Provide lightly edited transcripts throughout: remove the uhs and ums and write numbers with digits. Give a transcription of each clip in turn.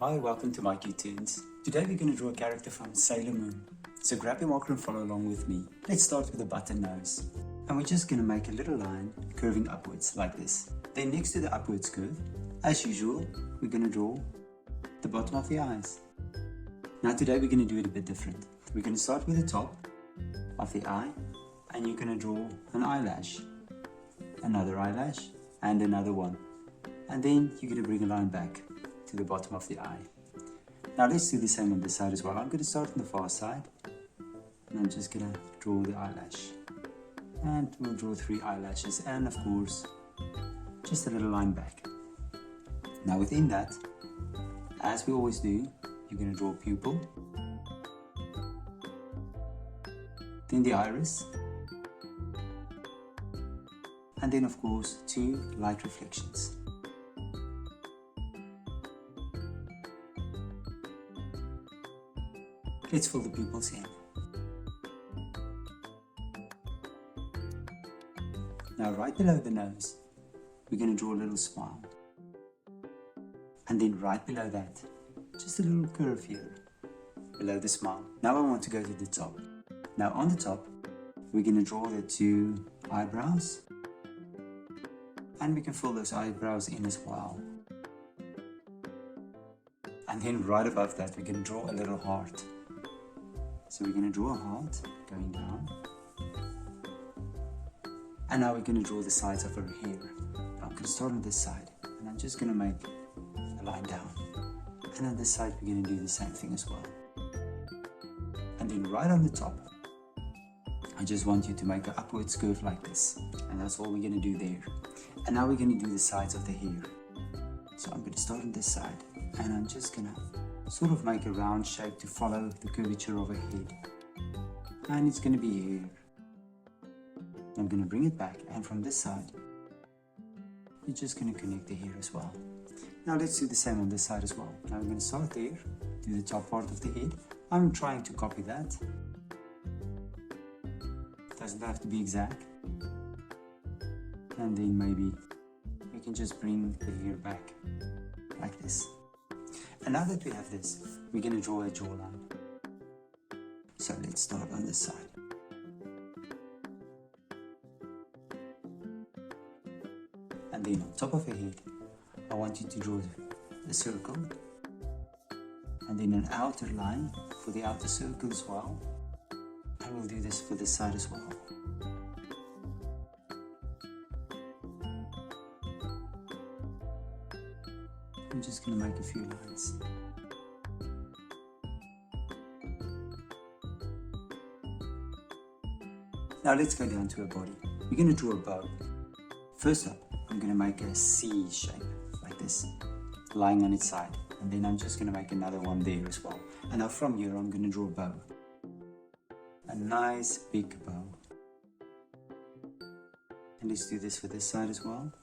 Hi, welcome to mycutetoons. Today we're going to draw a character from Sailor Moon. So grab your marker and follow along with me. Let's start with a button nose. And we're just going to make a little line curving upwards like this. Then next to the upwards curve, as usual, we're going to draw the bottom of the eyes. Now today we're going to do it a bit different. We're going to start with the top of the eye and you're going to draw an eyelash, another eyelash and another one. And then you're going to bring a line back to the bottom of the eye. Now let's do the same on this side as well. I'm going to start on the far side and I'm just going to draw the eyelash. And we'll draw 3 eyelashes and of course just a little line back. Now within that, as we always do, you're going to draw a pupil, then the iris, and then of course 2 light reflections. Let's fill the pupils in. Now right below the nose, we're going to draw a little smile. And then right below that, just a little curve here, below the smile. Now I want to go to the top. Now on the top, we're going to draw the 2 eyebrows. And we can fill those eyebrows in as well. And then right above that, we're going to draw a little heart. So we're going to draw a heart going down. And now we're going to draw the sides of her hair. Now I'm going to start on this side and I'm just going to make a line down. And on this side we're going to do the same thing as well. And then right on the top, I just want you to make an upwards curve like this. And that's all we're going to do there. And now we're going to do the sides of the hair. So I'm going to start on this side and I'm just going to sort of make a round shape to follow the curvature of her head. And it's going to be here. I'm going to bring it back, and from this side you're just going to connect the hair as well. Now let's do the same on this side as well. Now I'm going to start there, do the top part of the head. I'm trying to copy that. Doesn't have to be exact. And then maybe we can just bring the hair back like this. And now that we have this, we're going to draw a jawline. So let's start on this side. And then on top of her head, I want you to draw the circle. And then an outer line for the outer circle as well. And we'll do this for this side as well. I'm just going to make a few lines. Now let's go down to a body. We're going to draw a bow. First up, I'm going to make a C shape like this, lying on its side. And then I'm just going to make another one there as well. And now from here, I'm going to draw a bow. A nice big bow. And let's do this for this side as well.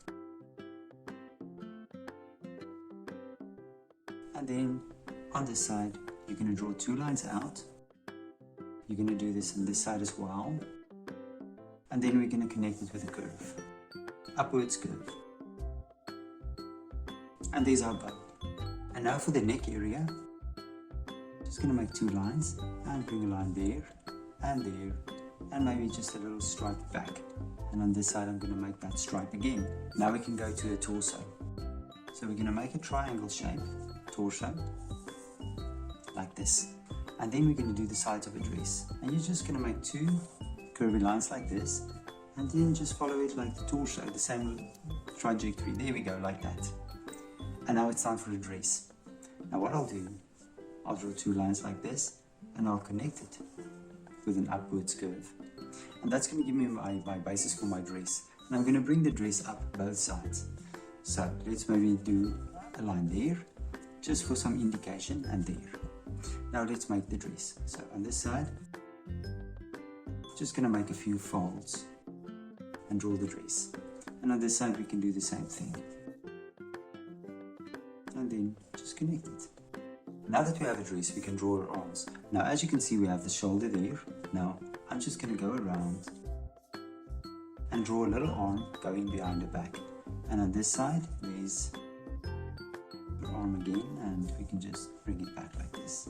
And then on this side, you're going to draw 2 lines out. You're going to do this on this side as well. And then we're going to connect it with a curve. Upwards curve. And there's our bow. And now for the neck area, just going to make 2 lines and bring a line there and there. And maybe just a little stripe back. And on this side, I'm going to make that stripe again. Now we can go to the torso. So we're going to make a triangle shape. Torso like this, and then we're going to do the sides of a dress, and you're just going to make 2 curvy lines like this, and then just follow it like the torso, the same trajectory. There we go, like that. And now it's time for a dress. Now what I'll do, I'll draw 2 lines like this and I'll connect it with an upwards curve, and that's going to give me my basis for my dress. And I'm going to bring the dress up both sides. So let's maybe do a line there just for some indication, and there. Now let's make the dress. So on this side, just going to make a few folds and draw the dress. And on this side we can do the same thing. And then just connect it. Now that we have a dress, we can draw her arms. Now as you can see, we have the shoulder there. Now I'm just going to go around and draw a little arm going behind the back. And on this side, there's arm again, and we can just bring it back like this.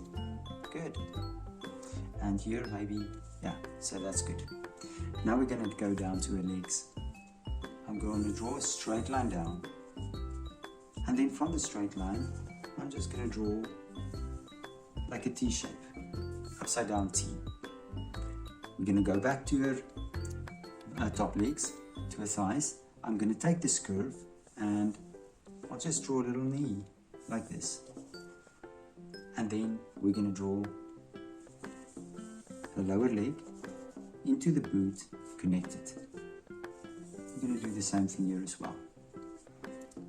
Good. And here maybe, yeah, so that's good. Now we're going to go down to her legs. I'm going to draw a straight line down, and then from the straight line I'm just going to draw like a T shape, upside down T. We're going to go back to her top legs, to her thighs. I'm going to take this curve and I'll just draw a little knee like this, and then we're going to draw the lower leg into the boot, connected. We're going to do the same thing here as well,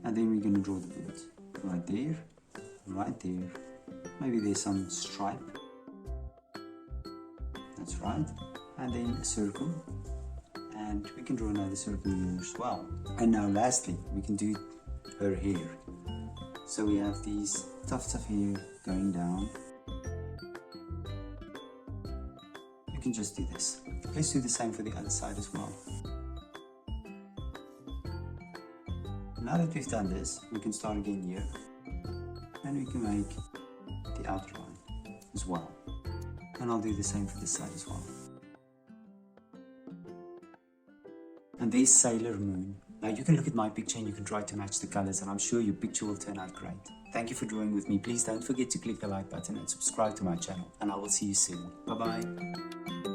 and then we're going to draw the boot right there, right there. Maybe there's some stripe, that's right, and then a circle, and we can draw another circle here as well. And now lastly we can do her hair. So we have these tufts of hair going down. You can just do this. Let's do the same for the other side as well. Now that we've done this, we can start again here, and we can make the outline as well. And I'll do the same for this side as well. And there's Sailor Moon. Now you can look at my picture and you can try to match the colors, and I'm sure your picture will turn out great. Thank you for drawing with me. Please don't forget to click the like button and subscribe to my channel, and I will see you soon. Bye bye.